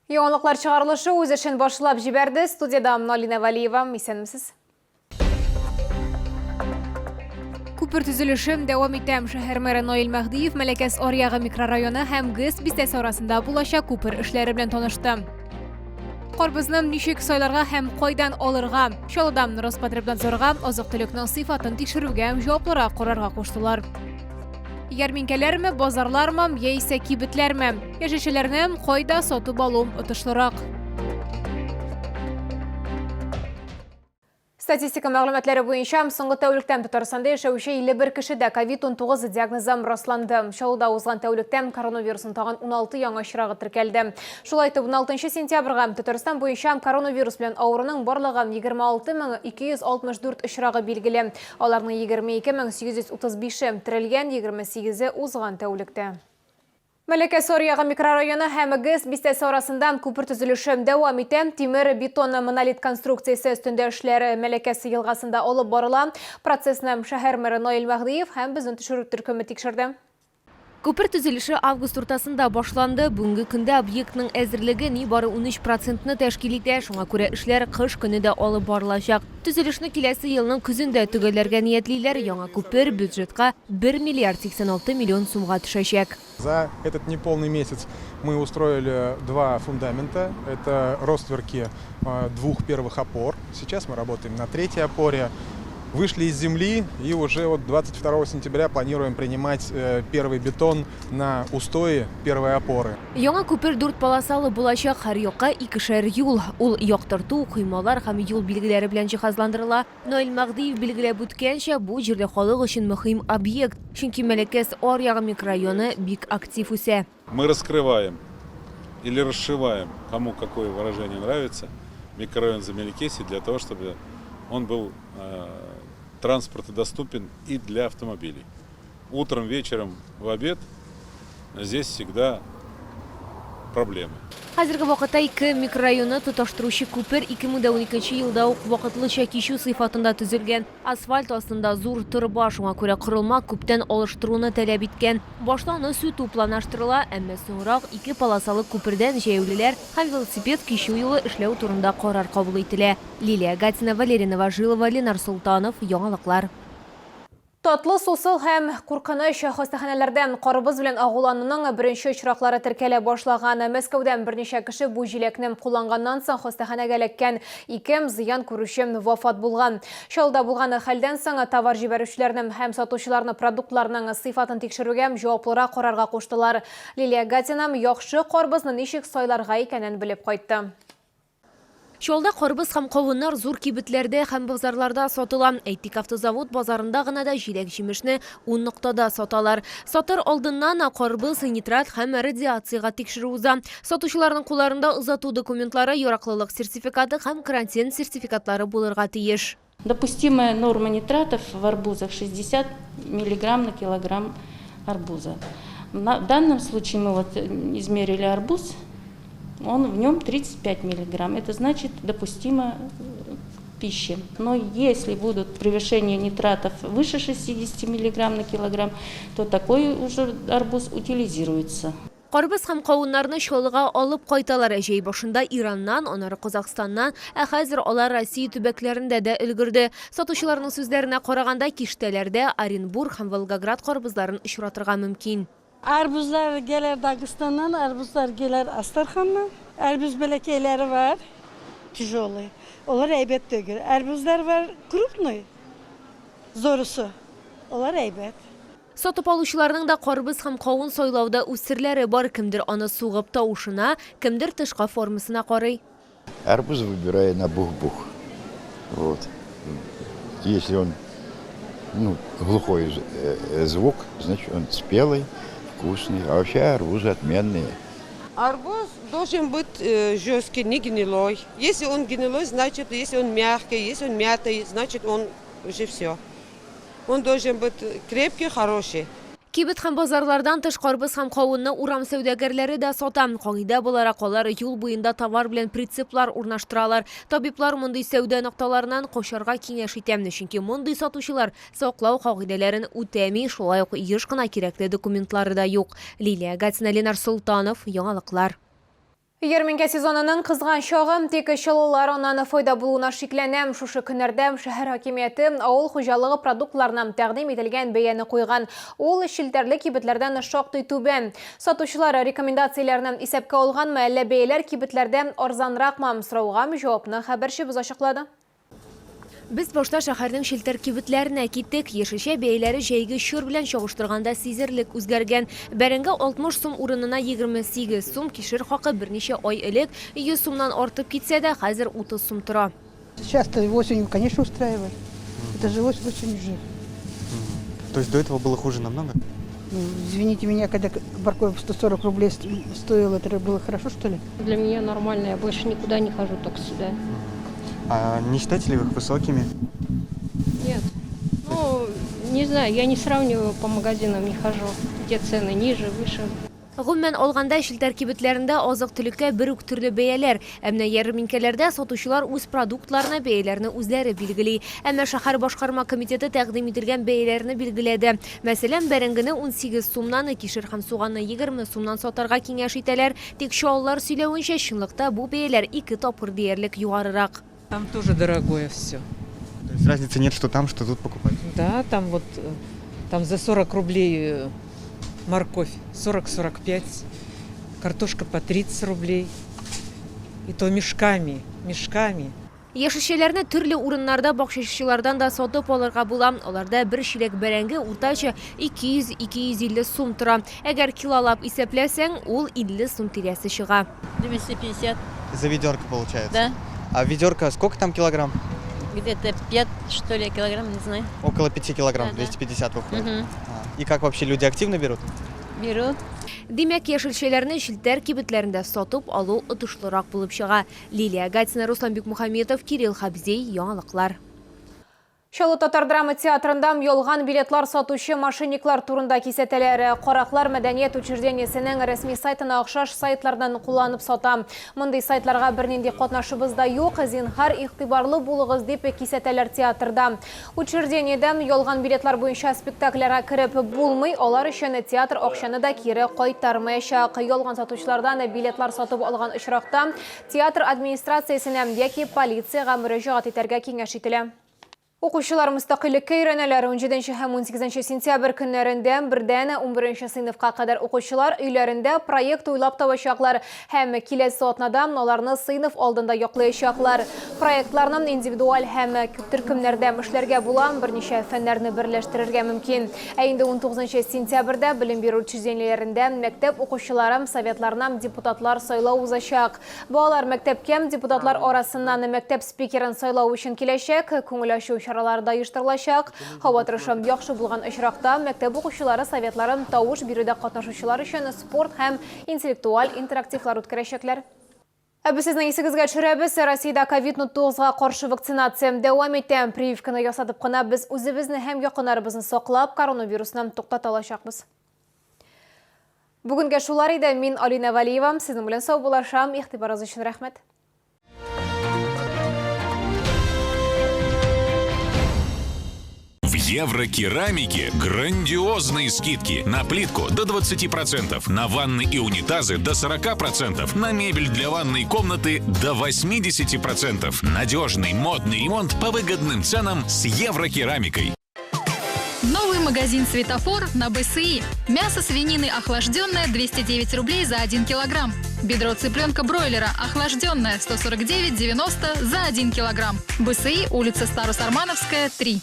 Яңалыклар чыгарылышы үз эшен башлап җибәрде. Студияда Налина Валиева, исәнмесез? Күпер төзелеше дәвам итә. Шәһәр мэры Наил Мәһдиев Мәләкәс Аръягы микрорайоны һәм ГЭС бистәсе арасында булачак күпер эшләре белән танышты. Карбызны ничек сайларга һәм кайдан алырга, Чаллыда Роспотребнадзорга азык-төлекнең сыйфатын тикшерүгә җаваплылар карарга куштылар. Ярминкәләрме, базарлармы, яисә кибетләрме? Яшелчәләрне кайда сатып алу отышлырак? Статистика мәгълүматлары буенча, соңгы тәүлектә Татарстанда яшәүче 51 кешедә COVID-19 диагнозы расланды. Чаллыда узган тәүлектә коронавирусын тагын 16 яңа очрагы теркәлде. Шулай итеп, 16 сентябрьгә Татарстан буенча коронавирус белән авыруның барлыгы 26264 очрагы билгеле. Аларның 22835 терелгән, 28 узган тәүлектә. Мәләкәс Аръягы микрорайоны һәм ГЭС бистәсе арасында күпер төзелеше дәвам итә. Тимер бетон монолит конструкциясе өстендә эшләре Мәләкәс елгасында алып барыла. Процессны шәһәр мэры Наил Мәһдиев һәм безнең төшерү төркеме тикшерде. Күпер төзелеше август уртасында башланды. Бүгенге көндә объектның әзерлеге нибары 13%-ны тәшкил итә. Шуңа күрә эшләр кыш көне дә алып барылачак. Төзелешне киләсе елның көзендә төгәлләргә ниятлиләр. Яңа күпер бюджетка 1 миллиард 86 миллион сумга төшәчәк. За этот неполный месяц мы устроили 2 фундамента. Это ростверки 2 первых опор. Сейчас мы работаем на 3-й опоре. Вышли из земли и уже 22 сентября планируем принимать первый бетон на устои первой опоры. Яңа күпер 4 полосалы булачак, һәр якка 2 юл. Ул яктырту, коймалар һәм юл билгеләре белән җиһазландырыла. Наил Мәһдиев билгеләп үткәнчә, бу җирле халык өчен мөһим объект. Чөнки Мәләкәс Аръягы микрорайоны бик актив үсә. Мы раскрываем или расшиваем, кому какое выражение нравится, микрорайон Замелекеси для того, чтобы он был транспортодоступен и для автомобилей. Утром, вечером, в обед здесь всегда проблемы. Хәзерге вакытта 2 микрорайонны тоташтыручы күпер 2012 елда ук вакытлыча кичү сыйфатында төзелгән. Асфальт астында зур тырба, шуңа күрә корылма күптән алыштыруны таләп иткән. Башта аны сүтү планлаштырыла, әмма соңрак 2 полосалы күпердән җәяүлеләр һәм велосипед кичү юлы эшләү турында карар кабул ителә. Лилия Гатина, Валерина Важилова, Ленар Султанов, Яңалыклар. Татлы сусыл һәм куркыныч хастаханәләрдән карбыз белән агулануның беренче очраклары теркәлә башлаган. Мәскәүдән берничә кеше бу җиләкне кулланганнан соң хастаханәгә эләккән 2 зыян күрүче вафат булган. Шалда булган хәлдән соң товар җибәрүчеләрнең һәм сатучыларны продуктларның сыйфатын тикшерүгә җаваплыра карарга куштылар. Лилия Гатина яхшы карбызны ничек сайларга икәнен белеп кайтты. Чаллыда карбыз һәм кавыннар зур кибетләрдә һәм базарларда сатыла. Әйтик, автозавод базарында гына да җиләк-җимешне 10 ноктада саталар. Сатыр алдыннан карбыз нитрат һәм радиациягә тикшерү уза. Сатучыларның кулларында озату документлары, яраклылык сертификаты һәм карантин сертификатлары булырга тиеш. Допустимая норма нитратов в арбузах 60 мг на килограмм арбуза. В данном случае мы измерили арбуз. В нем 35 миллиграмм. Это значит допустимо пищи. Но если будут превышения нитратов выше 60 миллиграмм на килограмм, то такой уже арбуз утилизируется. Карбыз һәм кавыннарны Чаллыга алып кайталар. Җәй башында Ираннан, аннары Казакъстаннан, ә хәзер алар Россия төбәкләрендә дә өлгерде. Сатучыларның сүзләренә караганда, киштәләрдә Оренбург һәм Волгоград карбызларын очратырга мөмкин. Arbuzlar gelir Dağıstan'dan, arbuzlar gelir Astarxan'dan. Arbuz belekeyleri var, tijolu. Onlar eybet dögür. Arbuzlar var, krupnoy, zorusu. Onlar eybet. Сатып алучыларның да карбыз һәм кавын сайлауда үсерләре бар. Кемдер аны сугып тавышына, кемдер тышка формасына карый. Арбуз выбираю на бух-бух. Вот. Если он глухой звук, значит он спелый. Вкусный, а вообще арбузы отменные. Арбуз должен быть жесткий, не гнилой. Если он гнилой, значит, если он мягкий, если он мятый, значит, он уже все. Он должен быть крепкий, хороший. Кибет һәм базарлардан тыш карбыз һәм кавынны урам сәүдәгәрләре дә сата. Кагыйдә буларак алар юл буенда товар белән прицеплар урнаштыралар. Табиблар мондый сәүдә нокталарынан качарга киңәш итәм, чөнки мондый сатучылар саклау кагыйдәләрен үтәми, шулай ук еш кына кирәкле документлары да юк. Лилия Гатина, Ленар Султанов, Яңалыклар. Ярминке сезонының қызған шағым тек шылылар онаны фойда болуына шекленем. Шушы күнердем шәһәр хакимияты ауыл хуҗалыгы продуктларынан тәкъдим ителгән бәяне қойған. Ул шилтәрле кибетләрдән шактый түбән. Сатучылар рекомендацияләреннән исәпкә алганмы, әллә бәяләр кибетләрдән арзанракмы сорауга җавапны хәбәрчебез ачыклады. Biz башта шәһәрнең шилтәр кибетләренә киттек. Яшешә бәяләре җәйге чор белән чагыштырганда сизерлек үзгәргән. Бәрәңге 60 сум урынына 28 сум, кишер хакы берничә ай элек 100 сумнан артып китсә дә, хәзер 30 сум тора. Сейчас-то осенью, конечно, устраивает. Это же очень уже. То есть до этого было хуже намного? Ну, извините меня, когда морковь 140 рублей стоила, это было хорошо, что ли? Для меня нормально, я больше никуда не хожу, только сюда. А не считаете ли вы их высокими? Нет. Ну, не знаю, я не сравниваю, по магазинам не хожу, где цены ниже, выше. Гомумән алганда шилтәр кибетләрендә азык-төлеккә бер үк төрле бәяләр. Әмма ярминкәләрдә сатучылар үз продуктларына бәяләрне үзләре билгели. Әмма шәһәр башкарма комитеты тәкъдим ителгән бәяләрне билгеләде. Мәсәлән, бәрәңгене 18 сумнан, кишер һәм суганны 20 сумнан сатарга киңәш итәләр. Тик шаулар сөйләвенчә, чынлыкта бу бәяләр 2 тапкыр диярлек югарырак. Там тоже дорогое все. То есть разницы нет, что там, что тут покупать? Да, там вот там за 40 рублей морковь, 40-45, картошка по 30 рублей. И то мешками. Яшелчәләрне төрле урыннарда бакчачылардан да сатып алырга була. Аларда бер чиләк бәрәңге уртача 200-250 сум тора. Әгәр килолап исәпләсәң, ул 50 сум тирәсе чыга. 250. За ведерко получается? Да. А ведерко сколько там килограмм? Где-то 5, что ли, килограмм, не знаю. Около 5 килограмм, Да, 250 выходит. Угу. И как вообще люди активно берут? Берут. Димәк, яшелчәләрне шилтәр кибетләрендә сатып алу отышлырак булып чыга. Лилия Гатина, Руслан Бикмухаметов, Кирилл Хабзей, яңалыклар. Чаллы Татар драма театрында ялган билетлар сатучы мошенниклар турында кисәтәләр. Караклар мәдәният учреждениесенең рәсми сайтына охшаш сайтлардан кулланып сата. Мондый сайтларга бернинди катнашыбыз да юк. Зинһар игътибарлы булыгыз дип кисәтәләр театрда. Учреждениедән ялган билетлар буенча спектакльләргә кереп булмый. Алар өчен театр акчаны да кире кайтармаячак. Ялган сатучылардан билетлар сатып алган очракта театр администрациясенә яки полициягә мөрәҗәгать итәргә киңәш ителә. Укучылар мустақиллеккә өйрәнәләр. 17 һәм 18 сентябрь көннәрендә 1-11 сыйныфка кадәр укучылар өйләрендә проект уйлап табачаклар һәм киләсе атнада аларны сыйныф алдында яклаячаклар. Проектларның индивидуаль һәм төркемнәрдә эшләргә була, берничә фәннәрне берләштерергә мөмкин. Ә инде 19 сентябрьдә белем бирү учреждениеләрендә мәктәп укучылары советларынан депутатлар сайлау узачак. Балалар мәктәпкә депутатлар арасыннан мәктәп спикерын сайлау өчен киләчәк. Күңел ачу чараларда оештырылачак. Һава торышы яхшы булган очракта мәктәп укучылары советларын тавыш бирүдә катнашучылар өчен спорт һәм интеллектуаль интерактивлар үткәрәчәкләр. Біз сезнең исегезгә төшерәбез. Россиядә COVID-19-га каршы вакцинация дәвам итә. Прививканы ясатып кына без үзебезне һәм якыннарыбызны саклап, коронавирусны туктата алачакбыз. Бүгенгә шулар иде. Мин Алина Валиева. Сезнең белән сау булашам. Игътибарыгыз өчен рәхмәт. В Еврокерамике грандиозные скидки на плитку до 20%, на ванны и унитазы до 40%, на мебель для ванной комнаты до 80%. Надежный модный ремонт по выгодным ценам с Еврокерамикой. Новый магазин «Светофор» на БСИ. Мясо свинины охлажденное 209 рублей за 1 килограмм. Бедро цыпленка бройлера охлажденное 149,90 за 1 килограмм. БСИ, улица Старосармановская, 3.